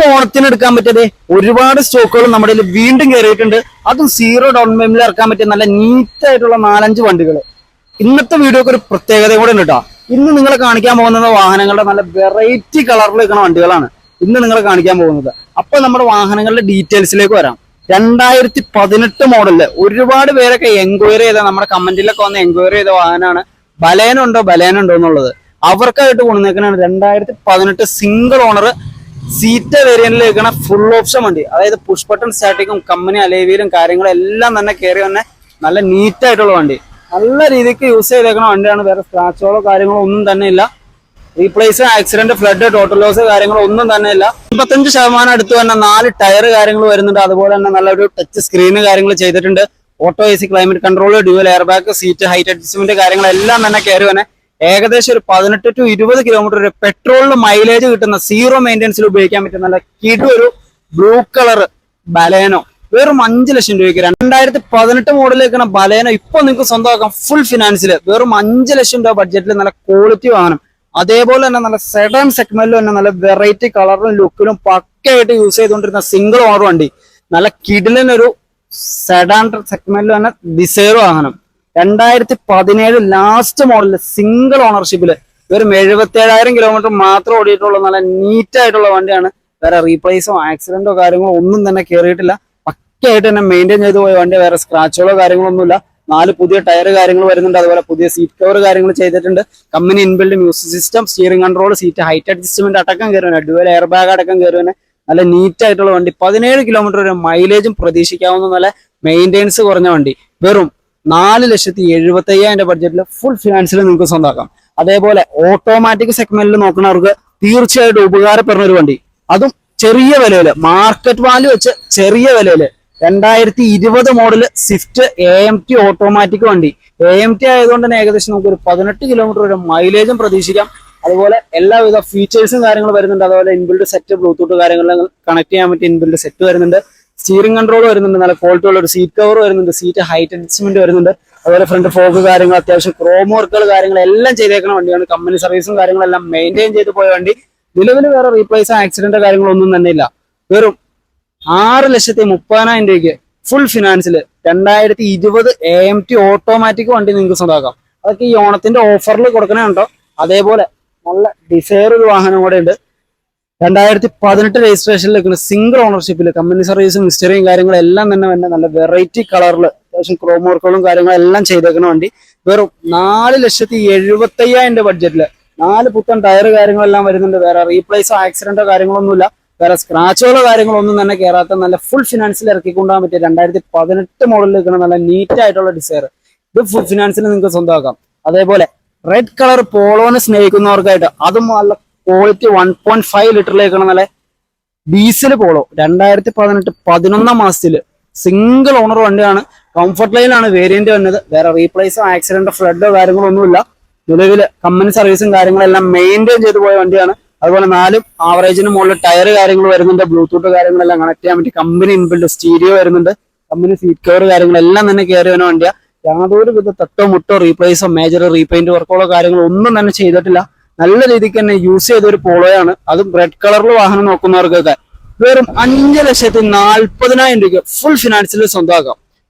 ഇപ്പൊ ഓണത്തിന് എടുക്കാൻ പറ്റിയത് ഒരുപാട് സ്റ്റോക്കുകൾ നമ്മുടെ വീണ്ടും കയറിയിട്ടുണ്ട്. അതും സീറോ ഡൗൺ പേയ്മെന്റിൽ ഇറക്കാൻ പറ്റിയ നല്ല നീറ്റ് ആയിട്ടുള്ള 4-5 വണ്ടികൾ. ഇന്നത്തെ വീഡിയോക്ക് ഒരു പ്രത്യേകത കൂടെ ഉണ്ട് കേട്ടോ. ഇന്ന് നിങ്ങളെ കാണിക്കാൻ പോകുന്നത് വാഹനങ്ങളുടെ നല്ല വെറൈറ്റി കളറിൽ നിൽക്കുന്ന വണ്ടികളാണ് ഇന്ന് നിങ്ങളെ കാണിക്കാൻ പോകുന്നത്. അപ്പൊ നമ്മുടെ വാഹനങ്ങളുടെ ഡീറ്റെയിൽസിലേക്ക് വരാം. 2018 മോഡലില് ഒരുപാട് പേരൊക്കെ എൻക്വയറി ചെയ്ത, നമ്മുടെ കമന്റിലൊക്കെ വന്ന് എൻക്വയറി ചെയ്ത വാഹനമാണ് ബലേനോ ഉണ്ടോ എന്നുള്ളത്. അവർക്കായിട്ട് കൊണ്ടുവന്നേക്കാനാണ് 2018 സിംഗിൾ ഓണർ സീറ്റ വേരിയന്റിൽ വെക്കണ ഫുൾ ഓപ്ഷൻ വണ്ടി. അതായത് പുഷ് ബട്ടൺ സ്റ്റാർട്ടിങ്ങും കമ്പനി അലേവിയിലും കാര്യങ്ങളും എല്ലാം തന്നെ കയറി വന്നെ നല്ല നീറ്റ് ആയിട്ടുള്ള വണ്ടി. നല്ല രീതിക്ക് യൂസ് ചെയ്തേക്കുന്ന വണ്ടിയാണ്. വേറെ സ്ക്രാച്ചുകളോ കാര്യങ്ങളോ ഒന്നും തന്നെ ഇല്ല. Replace, accident, flood, total loss കാര്യങ്ങളോ ഒന്നും തന്നെ ഇല്ല. 55% അടുത്ത് തന്നെ 4 ടയർ കാര്യങ്ങൾ വരുന്നുണ്ട്. അതുപോലെ തന്നെ നല്ലൊരു ടച്ച് സ്ക്രീന് കാര്യങ്ങൾ ചെയ്തിട്ടുണ്ട്. Auto AC, climate control, dual air bag, seat height adjustment കാര്യങ്ങളെല്ലാം തന്നെ കയറി വന്നെ ഏകദേശം ഒരു 18 to 20 കിലോമീറ്റർ ഒരു പെട്രോളിന് മൈലേജ് കിട്ടുന്ന സീറോ മെയിൻ്റെനൻസിൽ ഉപയോഗിക്കാൻ പറ്റുന്ന നല്ല കിടൊരു ബ്ലൂ കളർ ബലേനോ വെറും 5 ലക്ഷം രൂപയ്ക്ക്. 2018 മോഡലിലേക്കാണ് ബലേനോ ഇപ്പൊ നിങ്ങൾക്ക് സ്വന്തമാക്കാം ഫുൾ ഫിനാൻസിൽ വെറും 5 ലക്ഷം രൂപ ബഡ്ജറ്റിൽ നല്ല ക്വാളിറ്റി വാഹനം. അതേപോലെ തന്നെ നല്ല സെഡാൻ സെഗ്മെന്റിലും തന്നെ നല്ല വെറൈറ്റി കളറിലും ലുക്കിലും പക്കയായിട്ട് യൂസ് ചെയ്തുകൊണ്ടിരുന്ന സിംഗിൾ ഓണർ വണ്ടി. നല്ല കിടിലനൊരു സെഡാൻ സെഗ്മെന്റിൽ തന്നെ ഡിസൈർ വാഹനം. 2017 ലാസ്റ്റ് മോഡലില് സിംഗിൾ ഓണർഷിപ്പില് വെറും 77,000 കിലോമീറ്റർ മാത്രം ഓടിയിട്ടുള്ള നല്ല നീറ്റ് ആയിട്ടുള്ള വണ്ടിയാണ്. വേറെ റീപ്ലേസോ ആക്സിഡന്റോ കാര്യങ്ങളോ ഒന്നും തന്നെ കയറിയിട്ടില്ല. പക്കയായിട്ട് തന്നെ മെയിൻറ്റെയിൻ ചെയ്ത് പോയ വണ്ടി. വേറെ സ്ക്രാച്ചുകളോ കാര്യങ്ങളോ ഒന്നുമില്ല. 4 പുതിയ ടയർ കാര്യങ്ങൾ വരുന്നുണ്ട്. അതുപോലെ പുതിയ സീറ്റ് കവർ കാര്യങ്ങൾ ചെയ്തിട്ടുണ്ട്. Company inbuilt music system, steering control, seat height adjustment അടക്കം കയറുവാൻ, ഡ്യുവൽ എയർ ബാഗ് അടക്കം കയറുവാൻ നല്ല നീറ്റ് ആയിട്ടുള്ള വണ്ടി. 17 കിലോമീറ്റർ വരെ മൈലേജും പ്രതീക്ഷിക്കാവുന്ന നല്ല മെയിൻ്റെനൻസ് കുറഞ്ഞ വണ്ടി. വെറും 4,75,000 ബഡ്ജറ്റിൽ ഫുൾ ഫിനാൻസിൽ നിങ്ങൾക്ക് സ്വന്തമാക്കാം. അതേപോലെ ഓട്ടോമാറ്റിക് സെഗ്മെന്റിൽ നോക്കുന്നവർക്ക് തീർച്ചയായിട്ടും ഉപകാരപ്പെടുന്ന ഒരു വണ്ടി. അതും ചെറിയ വിലയില്, മാർക്കറ്റ് വാല്യൂ വെച്ച് ചെറിയ വിലയില് 2020 മോഡല് സ്വിഫ്റ്റ് AMT ഓട്ടോമാറ്റിക് വണ്ടി. AMT ആയതുകൊണ്ട് തന്നെ ഏകദേശം നമുക്ക് ഒരു 18 കിലോമീറ്റർ വരെ മൈലേജും പ്രതീക്ഷിക്കാം. അതുപോലെ എല്ലാവിധ ഫീച്ചേഴ്സും കാര്യങ്ങളും വരുന്നുണ്ട്. അതുപോലെ ഇൻബിൽഡ് സെറ്റ്, ബ്ലൂടൂത്ത് കാര്യങ്ങൾ കണക്ട് ചെയ്യാൻ പറ്റിയ ഇൻബിൽഡ് സെറ്റ് വരുന്നുണ്ട്. സ്റ്റിയറിംഗ് കൺട്രോൾ വരുന്നുണ്ട്. നല്ല ക്വാളിറ്റി ഉള്ള ഒരു സീറ്റ് കവർ വരുന്നുണ്ട്. സീറ്റ് ഹൈറ്റ് അഡ്ജസ്റ്റ്മെന്റ് വരുന്നുണ്ട്. അതുപോലെ ഫ്രണ്ട് ഫോഗ് കാര്യങ്ങൾ, അത്യാവശ്യം ക്രോം വർക്കുകൾ കാര്യങ്ങളെല്ലാം ചെയ്തേക്കുന്ന വണ്ടിയാണ്. കമ്പനി സർവീസും കാര്യങ്ങളെല്ലാം മെയിൻറ്റെയിൻ ചെയ്ത് പോയ വണ്ടി. നിലവിൽ വേറെ റീപ്ലേസ്, ആക്സിഡന്റ് കാര്യങ്ങളൊന്നും തന്നെ ഇല്ല. വെറും 6,30,000 രൂപയ്ക്ക് ഫുൾ ഫിനാൻസിൽ 2020 AMT ഓട്ടോമാറ്റിക് വണ്ടി നിങ്ങൾക്ക് സ്വന്തമാക്കാം. അതൊക്കെ ഈ ഓണത്തിന്റെ ഓഫറിൽ കൊടുക്കണുണ്ടോ. അതേപോലെ നല്ല ഡിസൈർ ഒരു വാഹനം കൂടെ ഉണ്ട്. 2018 രജിസ്ട്രേഷനിൽ വെക്കുന്ന സിംഗിൾ ഓണർഷിപ്പിൽ കമ്പനി സർവീസും ഹിസ്റ്ററിയും കാര്യങ്ങളെല്ലാം തന്നെ നല്ല വെറൈറ്റി കളറിൽ അത്യാവശ്യം ക്രോം വർക്കുകളും കാര്യങ്ങളെല്ലാം ചെയ്തേക്കുന്ന വണ്ടി. വെറും 4,75,000 ബഡ്ജറ്റില് 4 പുത്തൻ ടയർ കാര്യങ്ങളെല്ലാം വരുന്നുണ്ട്. വേറെ റീപ്ലേസോ ആക്സിഡന്റോ കാര്യങ്ങളൊന്നുമില്ല. വേറെ സ്ക്രാച്ചുകളോ കാര്യങ്ങളൊന്നും തന്നെ കയറാത്ത നല്ല ഫുൾ ഫിനാൻസിൽ ഇറക്കിക്കൊണ്ടുപോകാൻ പറ്റിയ 2018 മോഡലിൽ വെക്കുന്ന നല്ല നീറ്റ് ആയിട്ടുള്ള ഡിസൈർ. ഇത് ഫുൾ ഫിനാൻസിൽ നിങ്ങൾക്ക് സ്വന്തമാക്കാം. അതേപോലെ റെഡ് കളർ പോളോനെ സ്നേഹിക്കുന്നവർക്കായിട്ട് അതും നല്ല ക്വാളിറ്റി 1.5 ലിറ്ററിലേക്കാണ് നല്ല ഡീസൽ പോളോ. 2018 11 മാസത്തില് സിംഗിൾ ഓണർ വണ്ടിയാണ്. കംഫർട്ട് ലൈനാണ് വേരിയന്റ് വന്നത്. വേറെ റീപ്ലേസോ ആക്സിഡന്റോ ഫ്ലഡോ കാര്യങ്ങളോ ഒന്നുമില്ല. നിലവിൽ കമ്പനി സർവീസും കാര്യങ്ങളെല്ലാം മെയിൻറ്റെയിൻ ചെയ്ത് പോയ വണ്ടിയാണ്. അതുപോലെ 4 ആവറേജിന് മുകളിൽ ടയർ കാര്യങ്ങൾ വരുന്നുണ്ട്. ബ്ലൂടൂത്ത് കാര്യങ്ങളെല്ലാം കണക്ട് ചെയ്യാൻ പറ്റി. കമ്പനി ഇൻബിൽഡ് സ്റ്റീരിയോ വരുന്നുണ്ട്. കമ്പനി സീറ്റ് കവർ കാര്യങ്ങളെല്ലാം തന്നെ കയറി വരുന്ന വണ്ടിയാണ്. യാതൊരു വിധ തട്ടോ മുട്ടോ റീപ്ലേസോ മേജർ റീപെയിന്റ് വർക്കുകളോ കാര്യങ്ങളോ ഒന്നും തന്നെ ചെയ്തിട്ടില്ല. നല്ല രീതിക്ക് തന്നെ യൂസ് ചെയ്ത ഒരു പോളോയാണ്. അതും റെഡ് കളറിൽ വാഹനം നോക്കുന്നവർക്കൊക്കെ വെറും 5,40,000 രൂപയ്ക്ക് ഫുൾ ഫിനാൻസിൽ സ്വന്തമാക്കാം.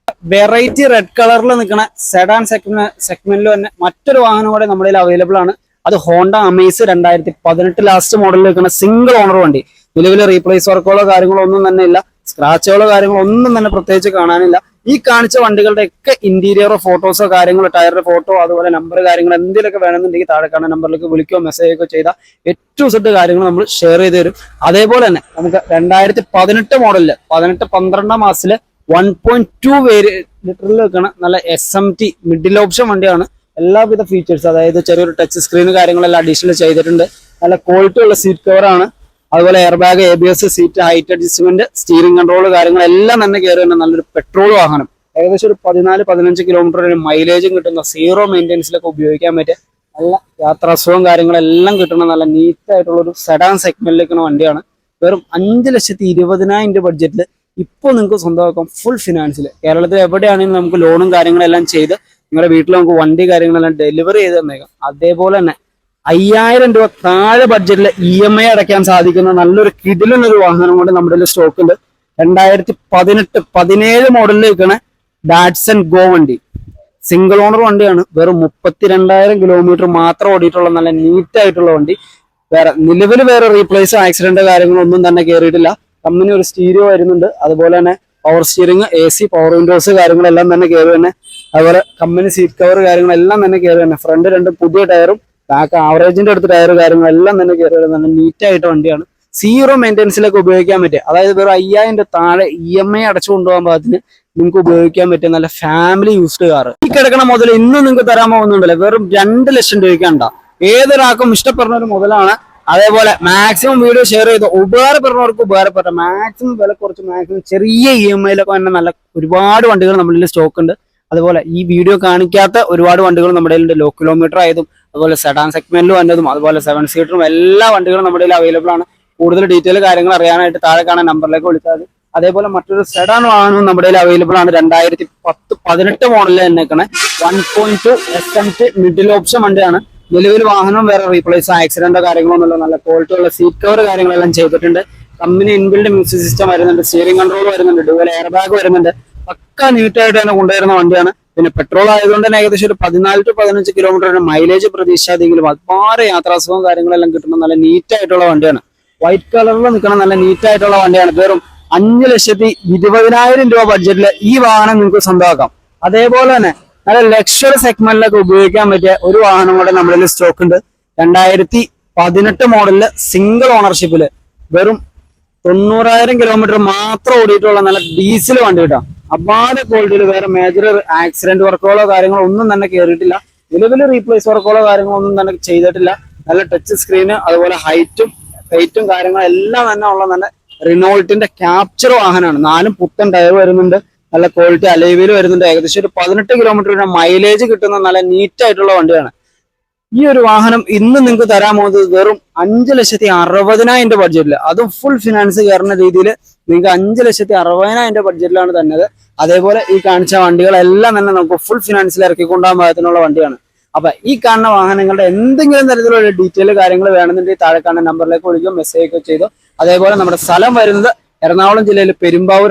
വെറൈറ്റി റെഡ് കളറിൽ നിൽക്കുന്ന സെഡാൻ സെഗ്മെന്റിൽ തന്നെ മറ്റൊരു വാഹനം കൂടെ നമ്മുടെ കയ്യിൽ അവൈലബിൾ ആണ്. അത് ഹോണ്ട അമേസ് 2018 ലാസ്റ്റ് മോഡലിൽ നിൽക്കുന്ന സിംഗിൾ ഓണർ വണ്ടി. നിലവിൽ റീപ്ലേസ് വർക്കുകളോ കാര്യങ്ങളോ ഒന്നും തന്നെ ഇല്ല. സ്ക്രാച്ചുകളോ കാര്യങ്ങളോ ഒന്നും തന്നെ പ്രത്യേകിച്ച് കാണാനില്ല. ഈ കാണിച്ച വണ്ടികളുടെ ഒക്കെ ഇന്റീരിയറോ ഫോട്ടോസോ കാര്യങ്ങളോ ടയറിന്റെ ഫോട്ടോ അതുപോലെ നമ്പർ കാര്യങ്ങൾ എന്തെങ്കിലുമൊക്കെ വേണമെന്നുണ്ടെങ്കിൽ താഴെ കാണുന്ന നമ്പറിലേക്ക് വിളിക്കുകയോ മെസ്സേജോ ചെയ്താൽ A to Z കാര്യങ്ങൾ നമ്മൾ ഷെയർ ചെയ്ത് തരും. അതേപോലെ തന്നെ നമുക്ക് 2018 മോഡലില് 18-12 മാസത്തില് 1.2 ലിറ്ററിൽ വെക്കണ നല്ല SMT മിഡിൽ ഓപ്ഷൻ വണ്ടിയാണ്. എല്ലാവിധ ഫീച്ചേഴ്സ്, അതായത് ചെറിയൊരു ടച്ച് സ്ക്രീൻ കാര്യങ്ങളെല്ലാം അഡീഷണൽ ചെയ്തിട്ടുണ്ട്. നല്ല ക്വാളിറ്റി ഉള്ള സീറ്റ് കവറാണ്. അതുപോലെ air bag, ABS, seat height adjustment, steering control കാര്യങ്ങളെല്ലാം തന്നെ കയറി വരുന്ന നല്ലൊരു പെട്രോൾ വാഹനം. ഏകദേശം ഒരു 14-15 കിലോമീറ്റർ ഒരു മൈലേജും കിട്ടുന്ന സീറോ മെയിൻ്റെനൻസിലൊക്കെ ഉപയോഗിക്കാൻ പറ്റിയ നല്ല യാത്രാസുഖവും കാര്യങ്ങളെല്ലാം കിട്ടുന്ന നല്ല നീറ്റ് ആയിട്ടുള്ള ഒരു സെഡാൻ സെഗ്മെന്റിലേക്കുന്ന വണ്ടിയാണ്. വെറും 5,20,000 ബഡ്ജറ്റിൽ ഇപ്പോൾ നിങ്ങൾക്ക് സ്വന്തമാക്കാം ഫുൾ ഫിനാൻസിൽ. കേരളത്തിൽ എവിടെയാണെങ്കിലും നമുക്ക് ലോണും കാര്യങ്ങളെല്ലാം ചെയ്ത് നിങ്ങളുടെ വീട്ടിൽ നമുക്ക് വണ്ടി കാര്യങ്ങളെല്ലാം ഡെലിവറി ചെയ്ത് തന്നേക്കാം. അതേപോലെ തന്നെ 5000 രൂപ താഴെ ബഡ്ജറ്റിൽ EMI അടയ്ക്കാൻ സാധിക്കുന്ന നല്ലൊരു കിടിലൊരു വാഹനം കൊണ്ട് നമ്മുടെ സ്റ്റോക്ക് ഉണ്ട്. 2017 മോഡലിലേക്കാണ് ഡാറ്റ്സൺ ഗോ വണ്ടി. സിംഗിൾ ഓണർ വണ്ടിയാണ്. വെറും 32,000 കിലോമീറ്റർ മാത്രം ഓടിയിട്ടുള്ള നല്ല നീറ്റ് ആയിട്ടുള്ള വണ്ടി. വേറെ റീപ്ലേസ് ആക്സിഡന്റ് കാര്യങ്ങളൊന്നും തന്നെ കയറിയിട്ടില്ല. കമ്പനി ഒരു സ്റ്റീരിയോ വരുന്നുണ്ട്, അതുപോലെ തന്നെ power steering, AC, power Windows കാര്യങ്ങളെല്ലാം തന്നെ കയറി തന്നെ. അതുപോലെ കമ്പനി സീറ്റ് കവർ കാര്യങ്ങളെല്ലാം തന്നെ കയറി തന്നെ. ഫ്രണ്ട് 2 പുതിയ ടയറും ബാക്ക് ആവറേജിന്റെ അടുത്ത് ടയർ കാര്യങ്ങളെല്ലാം തന്നെ കയറി നല്ല നീറ്റ് ആയിട്ട് വണ്ടിയാണ്. 0 മെയിൻ്റെനൻസിലേക്ക് ഉപയോഗിക്കാൻ പറ്റുക, അതായത് വെറും 5000 രൂപ താഴെ EMI അടച്ചു കൊണ്ടുപോകാൻ പാകത്തിന് നിങ്ങൾക്ക് ഉപയോഗിക്കാൻ പറ്റിയ നല്ല ഫാമിലി യൂസ്ഡ് കാർ. ഈ കിടക്കണ മുതൽ ഇന്ന് നിങ്ങൾക്ക് തരാൻ പോകുന്നുണ്ടല്ലോ വെറും 2 ലക്ഷം രൂപയ്ക്കാണ്ട. ഏതൊരാൾക്കും ഇഷ്ടപ്പെടുന്ന ഒരു മുതലാണ്. അതേപോലെ മാക്സിമം വീഡിയോ ഷെയർ ചെയ്ത് ഉപകാരപ്പെടുന്നവർക്ക് ഉപകാരപ്പെട്ട മാക്സിമം വില കുറച്ച് മാക്സിമം ചെറിയ EMIയിലൊക്കെ തന്നെ നല്ല ഒരുപാട് വണ്ടികൾ നമ്മുടെ സ്റ്റോക്ക് ഉണ്ട്. അതുപോലെ ഈ വീഡിയോ കാണിക്കാത്ത ഒരുപാട് വണ്ടികൾ നമ്മുടെ ഉണ്ട്. ലോ കിലോമീറ്റർ ആയതും അതുപോലെ സെഡാൻ സെഗ്മെന്റിൽ വന്നതും അതുപോലെ 7 സീറ്ററും എല്ലാ വണ്ടികളും നമ്മുടെ അവൈലബിൾ ആണ്. കൂടുതൽ ഡീറ്റെയിൽ കാര്യങ്ങൾ അറിയാനായിട്ട് താഴെ കാണാൻ നമ്പറിലേക്ക് വിളിച്ചാൽ മതി. അതേപോലെ മറ്റൊരു സെഡാൻ വാഹനവും നമ്മുടെ അവൈലബിൾ ആണ്. 2018 മോഡലിൽ തന്നെയാണ് 1.2 SMT മിഡിൽ ഓപ്ഷൻ വണ്ടിയാണ്. നിലവിൽ വാഹനം വേറെ റീപ്ലേസ് ആക്സിഡന്റോ കാര്യങ്ങളൊന്നുമില്ല. നല്ല ക്വാളിറ്റി ഉള്ള സീറ്റ് കവർ കാര്യങ്ങളെല്ലാം ചെയ്തിട്ടുണ്ട്. കമ്പനി ഇൻബിൽഡ് മ്യൂസിക് സിസ്റ്റം വരുന്നുണ്ട്, സ്റ്റിയറിംഗ് കൺട്രോൾ വരുന്നുണ്ട്, ഡുവൽ എയർ ബാഗ് വരുന്നുണ്ട്. പക്ക നീറ്റായിട്ട് തന്നെ കൊണ്ടുവരുന്ന വണ്ടിയാണ്. പിന്നെ പെട്രോൾ ആയതുകൊണ്ട് തന്നെ ഏകദേശം ഒരു 14 to 15 കിലോമീറ്റർ മൈലേജ് പ്രതീക്ഷിച്ചാതെങ്കിലും ഒരുപാട് യാത്രാസുഖവും കാര്യങ്ങളെല്ലാം കിട്ടുന്ന നല്ല നീറ്റ് ആയിട്ടുള്ള വണ്ടിയാണ്. വൈറ്റ് കളറിൽ നിൽക്കുന്ന നല്ല നീറ്റ് ആയിട്ടുള്ള വണ്ടിയാണ്. വെറും 5,20,000 രൂപ ബഡ്ജറ്റിൽ ഈ വാഹനം നിങ്ങൾക്ക് സ്വന്തമാക്കാം. അതേപോലെ തന്നെ നല്ല ലക്ഷറി സെഗ്മെന്റിലൊക്കെ ഉപയോഗിക്കാൻ പറ്റിയ ഒരു വാഹനം കൂടെ നമ്മുടെ സ്റ്റോക്ക് ഉണ്ട്. 2018 മോഡലില് സിംഗിൾ ഓണർഷിപ്പില് വെറും 90,000 കിലോമീറ്റർ മാത്രം ഓടിയിട്ടുള്ള നല്ല ഡീസൽ വണ്ടി കിട്ടാം. അപാര ക്വാളിറ്റിയിൽ വേറെ മേജർ ആക്സിഡന്റ് വർക്കുകളോ കാര്യങ്ങളോ ഒന്നും തന്നെ കയറിയിട്ടില്ല. നിലവിൽ റീപ്ലേസ് വർക്കുകളോ കാര്യങ്ങളോ ഒന്നും തന്നെ ചെയ്തിട്ടില്ല. നല്ല ടച്ച് സ്ക്രീന് അതുപോലെ ഹൈറ്റും വെയിറ്റും കാര്യങ്ങളെല്ലാം തന്നെ ഉള്ള നല്ല റിനോൾട്ടിന്റെ ക്യാപ്ചർ വാഹനമാണ്. 4 പുത്തൻ ടയർ വരുന്നുണ്ട്, നല്ല ക്വാളിറ്റി അലൈവിൽ വരുന്നുണ്ട്. ഏകദേശം ഒരു 18 കിലോമീറ്റർ മൈലേജ് കിട്ടുന്ന നല്ല നീറ്റ് ആയിട്ടുള്ള വണ്ടിയാണ്. ഈ ഒരു വാഹനം ഇന്ന് നിങ്ങൾക്ക് തരാൻ പോകുന്നത് വെറും 5,60,000 രൂപ ബഡ്ജറ്റിൽ, അതും ഫുൾ ഫിനാൻസ് കയറുന്ന രീതിയിൽ നിങ്ങൾക്ക് 5,60,000 രൂപ ബഡ്ജറ്റിലാണ് തന്നത്. അതേപോലെ ഈ കാണിച്ച വണ്ടികളെല്ലാം തന്നെ നമുക്ക് ഫുൾ ഫിനാൻസിൽ ഇറക്കിക്കൊണ്ടാൻ പാകത്തിനുള്ള വണ്ടിയാണ്. അപ്പൊ ഈ കാണുന്ന വാഹനങ്ങളുടെ എന്തെങ്കിലും തരത്തിലുള്ള ഡീറ്റെയിൽ കാര്യങ്ങൾ വേണമെന്നുണ്ടെങ്കിൽ താഴെ കാണുന്ന നമ്പറിലേക്ക് വിളിക്കുക, മെസ്സേജ് ഒക്കെ ചെയ്തു. അതേപോലെ നമ്മുടെ സ്ഥലം വരുന്നത് എറണാകുളം ജില്ലയിൽ പെരുമ്പാവൂരാണ്.